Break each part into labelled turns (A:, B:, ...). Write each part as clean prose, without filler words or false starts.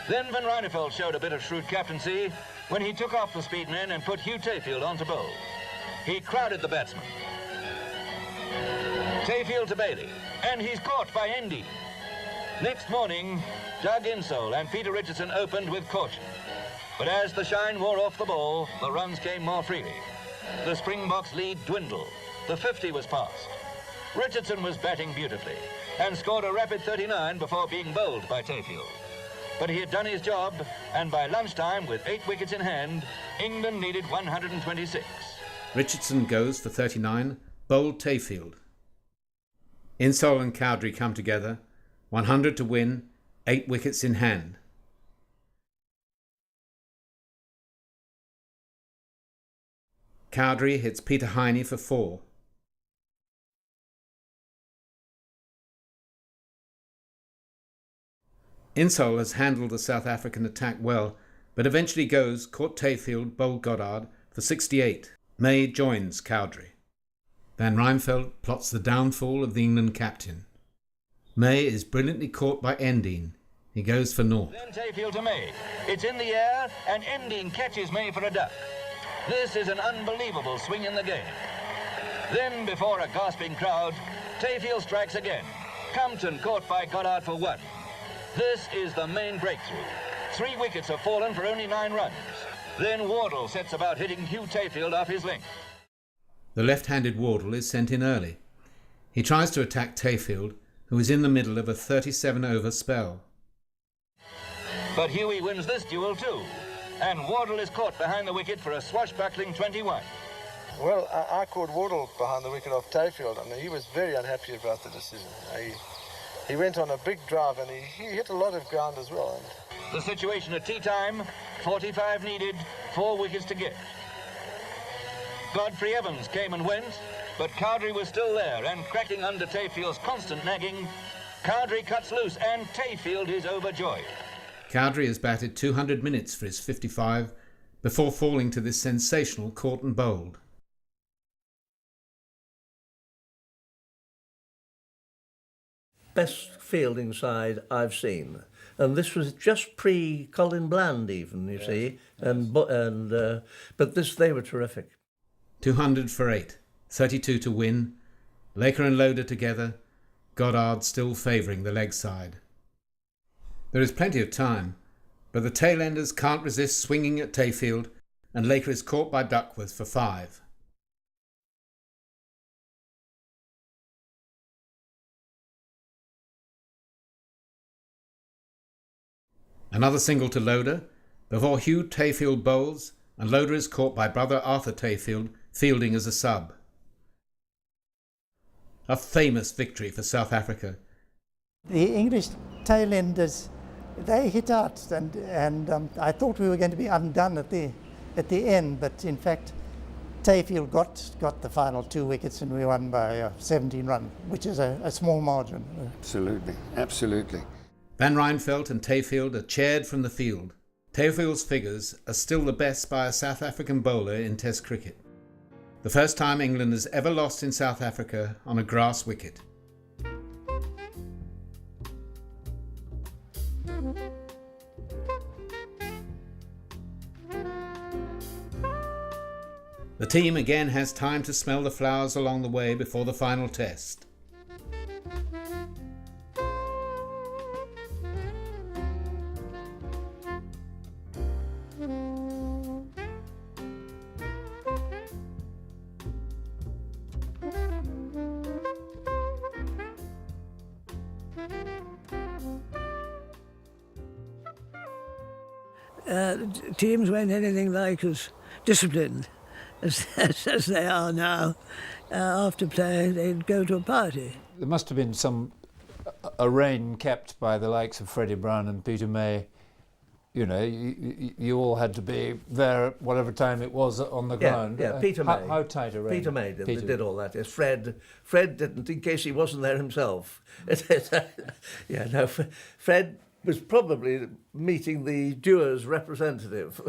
A: Then Van Ryneveld showed a bit of shrewd captaincy when he took off the speedmen and put Hugh Tayfield on to bowl. He crowded the batsman. Tayfield to Bailey, and he's caught by Endy. Next morning, Doug Insole and Peter Richardson opened with caution. But as the shine wore off the ball, the runs came more freely. The Springboks lead dwindled. The 50 was passed. Richardson was batting beautifully and scored a rapid 39 before being bowled by Tayfield. But he had done his job, and by lunchtime, with 8 wickets in hand, England needed 126.
B: Richardson goes for 39, bowled Tayfield. Insole and Cowdrey come together, 100 to win, 8 wickets in hand. Cowdrey hits Peter Heine for 4. Insole has handled the South African attack well, but eventually goes, caught Tayfield, bowled Goddard for 68. May joins Cowdrey. Van Ryneveld plots the downfall of the England captain. May is brilliantly caught by Endine. He goes for naught.
A: Then Tayfield to May. It's in the air, and Endine catches May for a duck. This is an unbelievable swing in the game. Then, before a gasping crowd, Tayfield strikes again. Compton caught by Goddard for 1. This is the main breakthrough. 3 wickets have fallen for only 9 runs. Then Wardle sets about hitting Hugh Tayfield off his length.
B: The left-handed Wardle is sent in early. He tries to attack Tayfield, who is in the middle of a 37-over spell.
A: But Hughie wins this duel too, and Wardle is caught behind the wicket for a swashbuckling 21.
C: Well, I caught Wardle behind the wicket of Tayfield, and he was very unhappy about the decision. He went on a big drive, and he hit a lot of ground as well.
A: The situation at tea time, 45 needed, 4 wickets to get. Godfrey Evans came and went, but Cowdrey was still there, and cracking under Tayfield's constant nagging, Cowdrey cuts loose, and Tayfield is overjoyed.
B: Cowdrey has batted 200 minutes for his 55 before falling to this sensational caught and bowled.
D: Best fielding side I've seen, and this was just pre-Colin Bland even, you see, but they were terrific.
B: 200 for 8, 32 to win, Laker and Loader together, Goddard still favouring the leg side. There is plenty of time, but the tail-enders can't resist swinging at Tayfield, and Laker is caught by Duckworth for 5. Another single to Loader, before Hugh Tayfield bowls, and Loader is caught by brother Arthur Tayfield, fielding as a sub. A famous victory for South Africa.
E: The English tailenders, they hit out, and I thought we were going to be undone at the end, but in fact Tayfield got the final 2 wickets, and we won by 17 runs, which is a small margin.
F: Absolutely, absolutely.
B: Van Ryneveld and Tayfield are chaired from the field. Tayfield's figures are still the best by a South African bowler in Test cricket. The first time England has ever lost in South Africa on a grass wicket. The team again has time to smell the flowers along the way before the final test.
G: Teams weren't anything like as disciplined as they are now. After play, they'd go to a party.
H: There must have been a rein kept by the likes of Freddie Brown and Peter May. You know, you all had to be there at whatever time it was on the ground.
D: Yeah, Peter May.
H: How tight a rein?
D: Peter May did all that. Yes, Fred didn't, in case he wasn't there himself. Fred was probably meeting the Dewars representative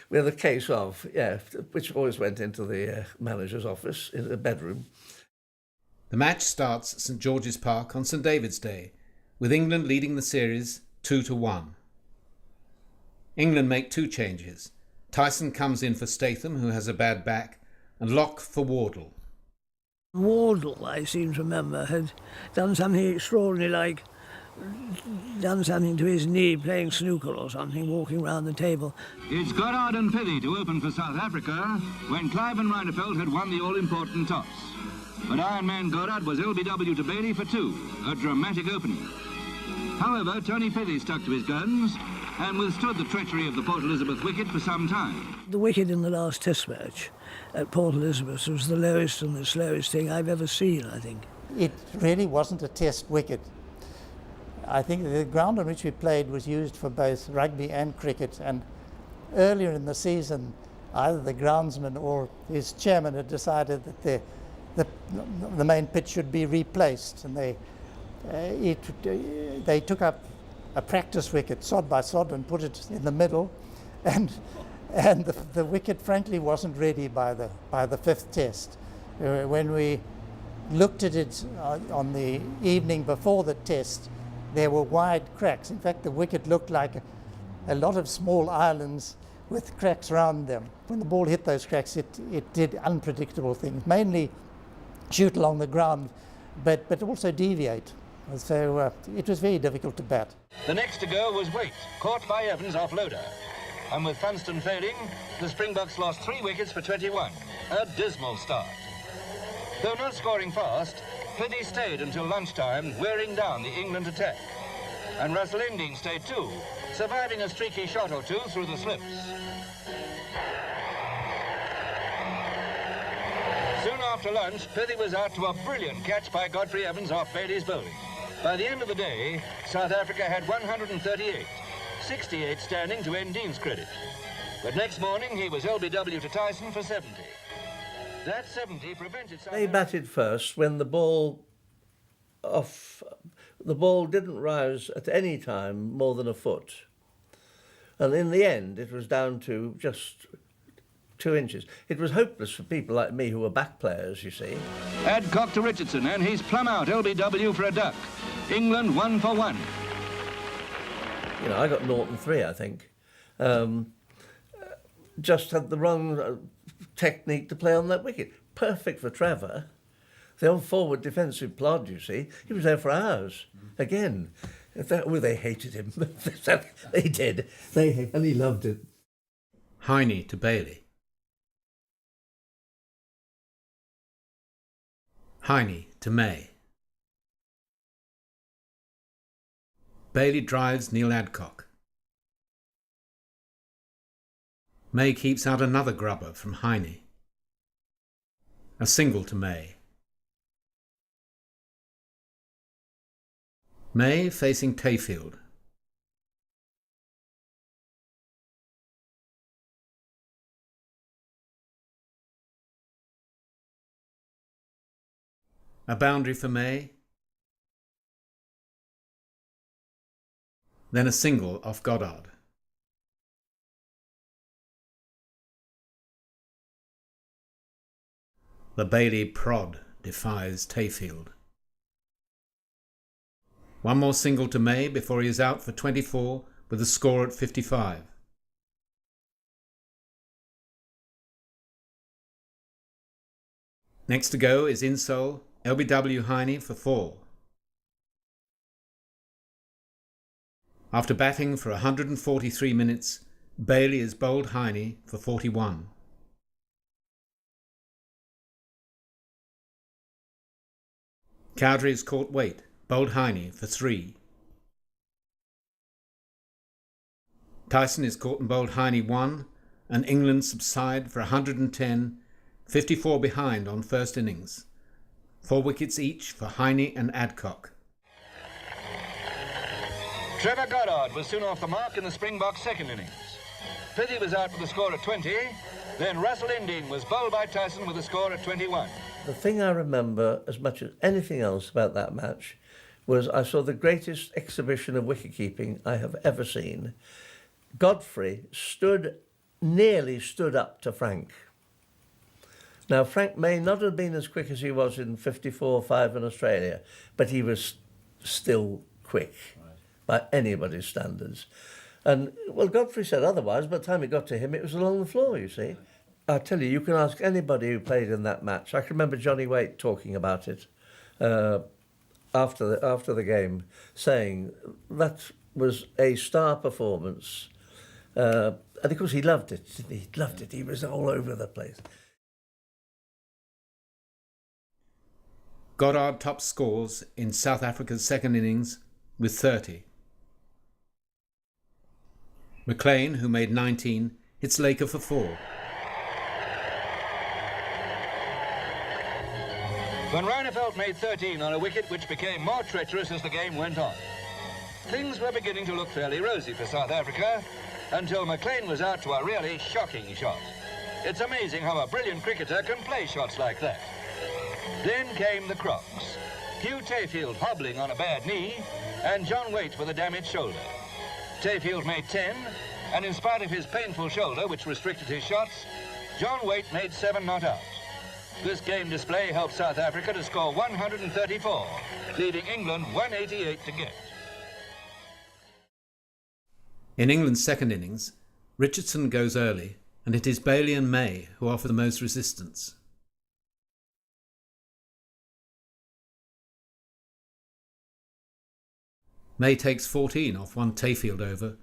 D: with a case of, which always went into the manager's office in the bedroom.
B: The match starts at St George's Park on St David's Day, with England leading the series 2-1. England make 2 changes. Tyson comes in for Statham, who has a bad back, and Locke for Wardle.
G: Wardle, I seem to remember, had done something extraordinary, like done something to his knee playing snooker or something, walking round the table.
A: It's Goddard and Pithie to open for South Africa when Clive and Reinfeldt had won the all-important toss. But Ironman Goddard was LBW to Bailey for 2, a dramatic opening. However, Tony Pithie stuck to his guns and withstood the treachery of the Port Elizabeth wicket for some time.
G: The wicket in the last Test match at Port Elizabeth was the lowest and the slowest thing I've ever seen, I think.
E: It really wasn't a Test wicket. I think the ground on which we played was used for both rugby and cricket, and earlier in the season either the groundsman or his chairman had decided that the main pitch should be replaced, and they took up a practice wicket sod by sod and put it in the middle, and the wicket frankly wasn't ready by the 5th Test. When we looked at it on the evening before the Test, there were wide cracks. In fact, the wicket looked like a lot of small islands with cracks around them. When the ball hit those cracks, it did unpredictable things, mainly shoot along the ground, but also deviate. So it was very difficult to bat.
A: The next to go was Waite, caught by Evans off Loader. And with Funston failing, the Springboks lost 3 wickets for 21. A dismal start. Though not scoring fast, Pithie stayed until lunchtime, wearing down the England attack. And Russell Ending stayed too, surviving a streaky shot or 2 through the slips. Soon after lunch, Pithie was out to a brilliant catch by Godfrey Evans off Bailey's bowling. By the end of the day, South Africa had 138, 68 standing to Ending's credit. But next morning, he was LBW to Tyson for 70. That 70 prevented South
D: They batted first when the ball didn't rise at any time more than a foot. And in the end, it was down to just 2 inches. It was hopeless for people like me who were back players, you see.
A: Adcock to Richardson, and he's plumb out LBW for a duck. England 1 for 1.
D: You know, I got 0 and 3, I think. Just had the wrong technique to play on that wicket. Perfect for Trevor. The old forward defensive plod, you see. He was there for hours. Again. They hated him. They did. And he loved it.
B: Heine to Bailey. Heine to May. Bailey drives Neil Adcock. May keeps out another grubber from Heine. A single to May. May facing Tayfield. A boundary for May. Then a single off Goddard. The Bailey prod defies Tayfield. One more single to May before he is out for 24 with the score at 55. Next to go is Insole, LBW Heine for 4. After batting for 143 minutes, Bailey is bowled Heine for 41. Cowdrey is caught Waite, bowled Heine for 3. Tyson is caught and bowled Heine 1, and England subside for 110, 54 behind on first innings. 4 wickets each for Heine and Adcock.
A: Trevor Goddard was soon off the mark in the Springboks' second innings. Pithie was out with a score at 20, then Russell Ending was bowled by Tyson with a score at 21.
D: The thing I remember as much as anything else about that match was I saw the greatest exhibition of wicket-keeping I have ever seen. Godfrey nearly stood up to Frank. Now, Frank may not have been as quick as he was in 54-5 in Australia, but he was still quick by anybody's standards. And, well, Godfrey said otherwise. By the time it got to him, it was along the floor, you see. I tell you, you can ask anybody who played in that match. I can remember Johnny Waite talking about it after the game, saying that was a star performance. And of course, he loved it. He loved it. He was all over the place.
B: Goddard tops scores in South Africa's second innings with 30. McLean, who made 19, hits Laker for 4.
A: Van Ryneveld made 13 on a wicket which became more treacherous as the game went on. Things were beginning to look fairly rosy for South Africa until McLean was out to a really shocking shot. It's amazing how a brilliant cricketer can play shots like that. Then came the crocs. Hugh Tayfield hobbling on a bad knee and John Waite with a damaged shoulder. Tayfield made 10, and in spite of his painful shoulder, which restricted his shots, John Waite made 7 not out. This game display helped South Africa to score 134, leaving England 188 to get.
B: In England's second innings, Richardson goes early, and it is Bailey and May who offer the most resistance. May takes 14 off one Tayfield over,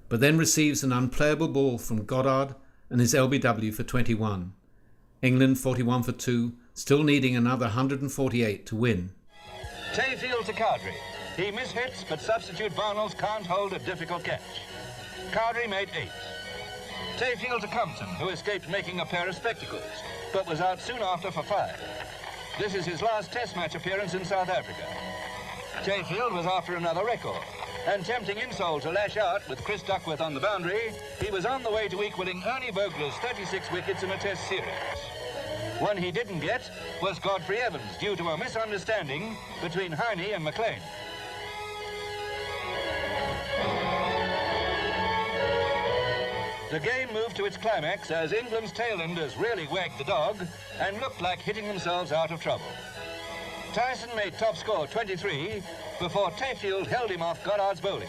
B: but then receives an unplayable ball from Goddard and his LBW for 21. England 41 for 2, still needing another 148 to win.
A: Tayfield to Cowdrey. He mishits, but substitute Barnells can't hold a difficult catch. Cowdrey made 8. Tayfield to Compton, who escaped making a pair of spectacles, but was out soon after for 5. This is his last Test match appearance in South Africa. Tayfield was after another record, and tempting Insole to lash out with Chris Duckworth on the boundary, he was on the way to equalling Ernie Vogler's 36 wickets in a Test series. One he didn't get was Godfrey Evans, due to a misunderstanding between Heine and McLean. The game moved to its climax as England's tailenders really wagged the dog and looked like hitting themselves out of trouble. Tyson made top score 23 before Tayfield held him off Goddard's bowling.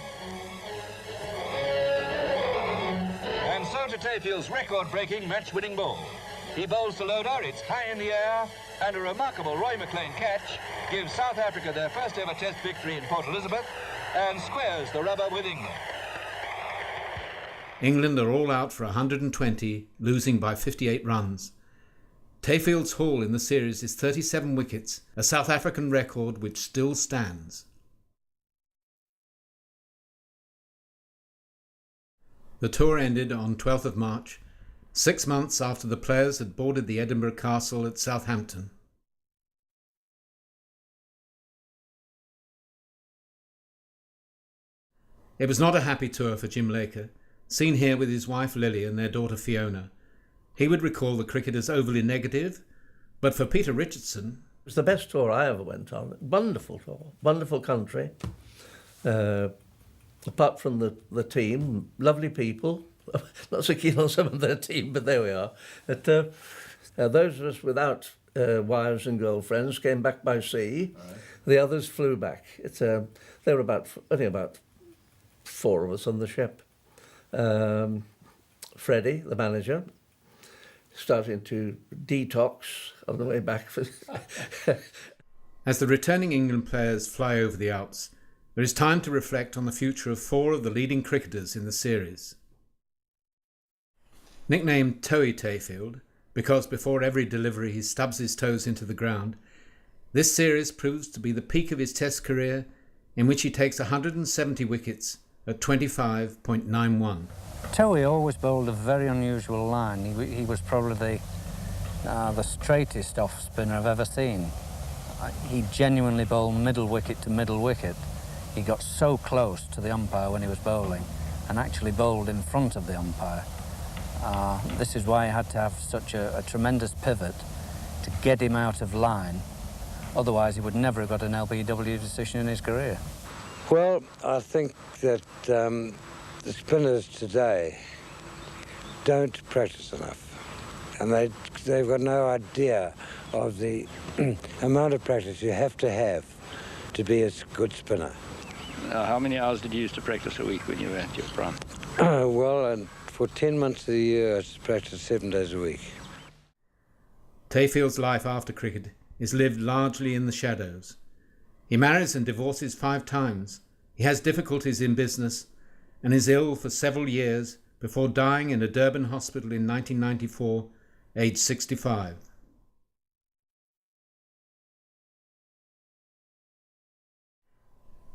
A: And so to Tayfield's record-breaking match-winning ball. He bowls to Loader, it's high in the air, and a remarkable Roy McLean catch gives South Africa their first ever Test victory in Port Elizabeth and squares the rubber with England.
B: England are all out for 120, losing by 58 runs. Tayfield's haul in the series is 37 wickets, a South African record which still stands. The tour ended on 12th of March, 6 months after the players had boarded the Edinburgh Castle at Southampton. It was not a happy tour for Jim Laker, seen here with his wife Lily and their daughter Fiona. He would recall the cricket as overly negative, but for Peter Richardson...
D: It was the best tour I ever went on. Wonderful tour, wonderful country. Apart from the team, lovely people. Not so keen on some of their team, but there we are. But, those of us without wives and girlfriends came back by sea. Right. The others flew back. There were only about 4 of us on the ship. Freddie, the manager, starting to detox on the way back.
B: As the returning England players fly over the Alps, there is time to reflect on the future of 4 of the leading cricketers in the series. Nicknamed Toey Tayfield, because before every delivery he stubs his toes into the ground, this series proves to be the peak of his Test career, in which he takes 170 wickets at 25.91.
I: Toey always bowled a very unusual line. He was probably the straightest off spinner I've ever seen. He genuinely bowled middle wicket to middle wicket. He got so close to the umpire when he was bowling and actually bowled in front of the umpire. This is why he had to have such a tremendous pivot to get him out of line. Otherwise, he would never have got an LBW decision in his career.
J: Well, I think that the spinners today don't practice enough. and they've got no idea of the amount of practice you have to be a good spinner.
K: How many hours did you use to practice a week when you were at your prime?
J: Well, for 10 months of the year, I practiced 7 days a week.
B: Tayfield's life after cricket is lived largely in the shadows. He marries and divorces 5 times. He has difficulties in business and is ill for several years before dying in a Durban hospital in 1994, aged 65.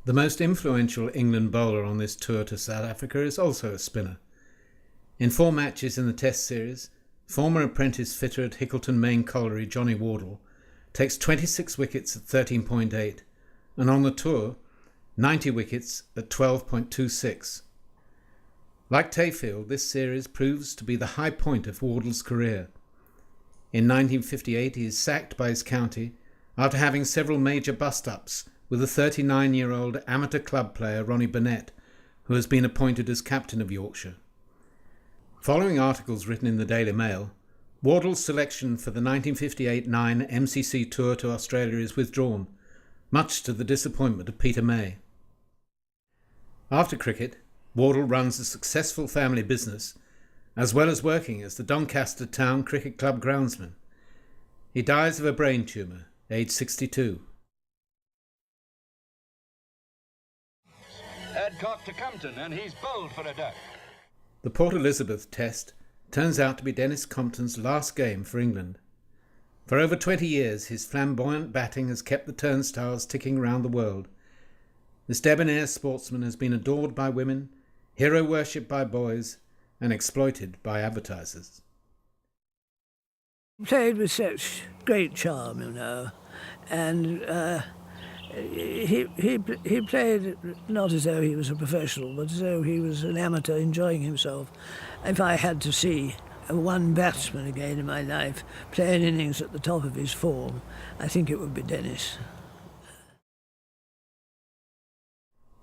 B: The most influential England bowler on this tour to South Africa is also a spinner. In 4 matches in the Test series, former apprentice fitter at Hickleton Main Colliery Johnny Wardle takes 26 wickets at 13.8 and on the tour 90 wickets at 12.26. Like Tayfield, this series proves to be the high point of Wardle's career. In 1958 he is sacked by his county after having several major bust-ups with a 39-year-old amateur club player Ronnie Burnett, who has been appointed as captain of Yorkshire. Following articles written in the Daily Mail, Wardle's selection for the 1958-9 MCC Tour to Australia is withdrawn, much to the disappointment of Peter May. After cricket, Wardle runs a successful family business, as well as working as the Doncaster Town Cricket Club groundsman. He dies of a brain tumour, aged 62.
A: Adcock to Compton, and he's bowled for a duck.
B: The Port Elizabeth Test turns out to be Dennis Compton's last game for England. For over 20 years, his flamboyant batting has kept the turnstiles ticking round the world. This debonair sportsman has been adored by women, hero worshipped by boys, and exploited by advertisers.
G: Played with such great charm, you know, and he played not as though he was a professional, but as though he was an amateur enjoying himself. If I had to see one batsman again in my life play an innings at the top of his form, I think it would be Dennis.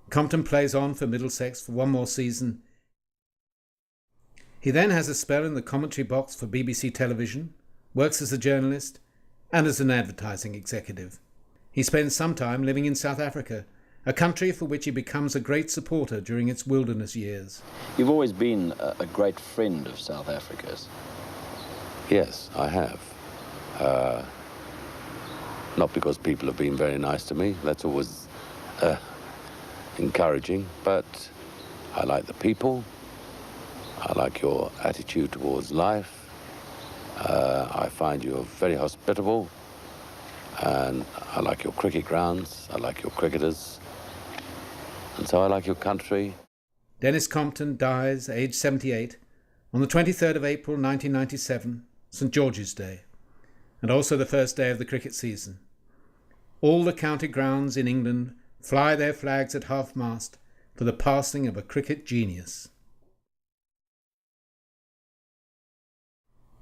B: Compton plays on for Middlesex for one more season. He then has a spell in the commentary box for BBC Television, works as a journalist and as an advertising executive. He spends some time living in South Africa, a country for which he becomes a great supporter during its wilderness years.
L: You've always been a great friend of South Africa's.
F: Yes, I have. Not because people have been very nice to me, that's always encouraging, but I like the people, I like your attitude towards life, I find you're very hospitable, and I like your cricket grounds, I like your cricketers, and so I like your country.
B: Dennis Compton dies, aged 78, on the 23rd of April 1997, St George's Day, and also the first day of the cricket season. All the county grounds in England fly their flags at half-mast for the passing of a cricket genius.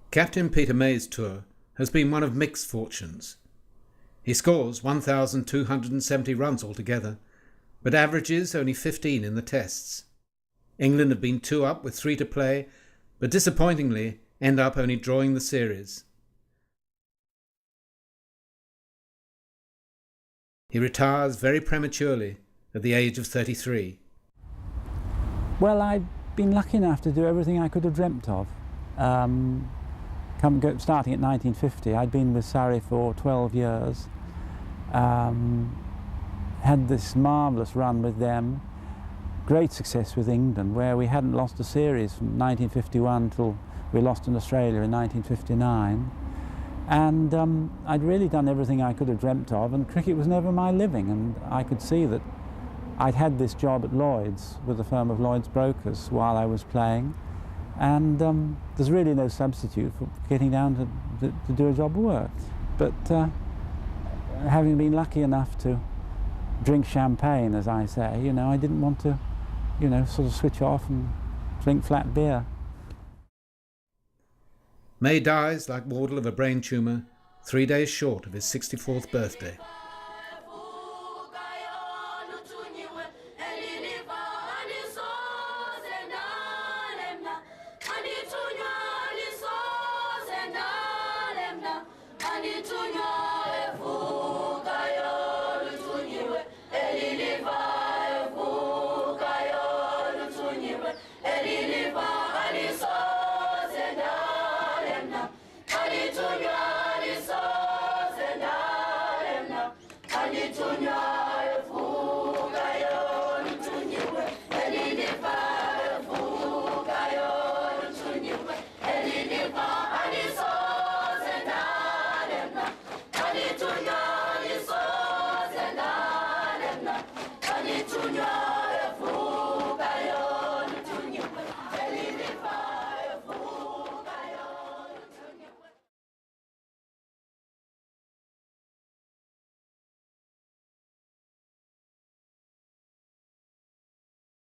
B: Captain Peter May's tour has been one of mixed fortunes. He scores 1,270 runs altogether, but averages only 15 in the tests. England have been 2 up with 3 to play, but disappointingly end up only drawing the series. He retires very prematurely at the age of 33.
M: Well, I'd been lucky enough to do everything I could have dreamt of. Starting at 1950, I'd been with Surrey for 12 years, had this marvellous run with them, great success with England, where we hadn't lost a series from 1951 till we lost in Australia in 1959. And I'd really done everything I could have dreamt of, and cricket was never my living, and I could see that I'd had this job at Lloyd's with the firm of Lloyd's Brokers while I was playing, and there's really no substitute for getting down to do a job of work. But having been lucky enough to drink champagne, as I say, you know, I didn't want to, you know, sort of switch off and drink flat beer.
B: May dies, like Wardle, of a brain tumour, 3 days short of his 64th birthday.